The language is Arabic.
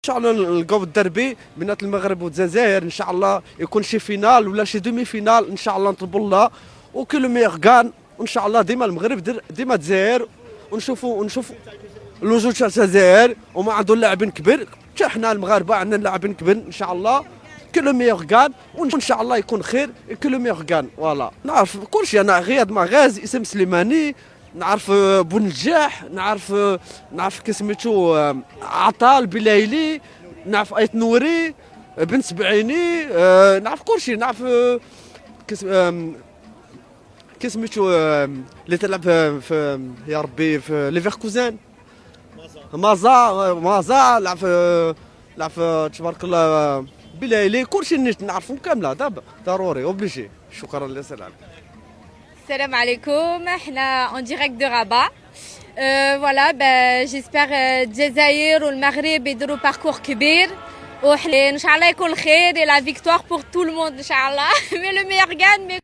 ان شاء الله نلقاو الدربي بين المغرب والجزائر، ان شاء الله يكون شي فينال ولا شي دومي فينال، ان شاء الله نطلبوا الله وكل ميغ كان، وان شاء الله ديما المغرب ديما الجزائر، ونشوفوا الوجود تاع الجزائر وما عندهم لاعبين كبير، حتى حنا المغاربه عندنا لاعبين كبير ان شاء الله كل ميغ كان، وان شاء الله يكون خير كل ميغ كان. فوالا نعرف كلشي، انا غياد مغازي، اسم سليماني، نعرف بونجاح، نعرف كسميتو عطال بلايلي، نعرف ايت نوري بن سبعيني، نعرف كلشي، نعرف كسميتو اللي تلعب يا ربي في ليفركوزن، مازا لعب تبارك الله بلايلي، كلشي نعرفهم كامله دابا ضروري اوبليجي. شكرا لسلام. Salam alaikum, en direct de Rabat. Voilà, j'espère Jazair ou le Maghreb يديروا parcours كبير وإن شاء الله يكون خير et la victoire pour tout le monde إن شاء الله. Mais le meilleur gagne.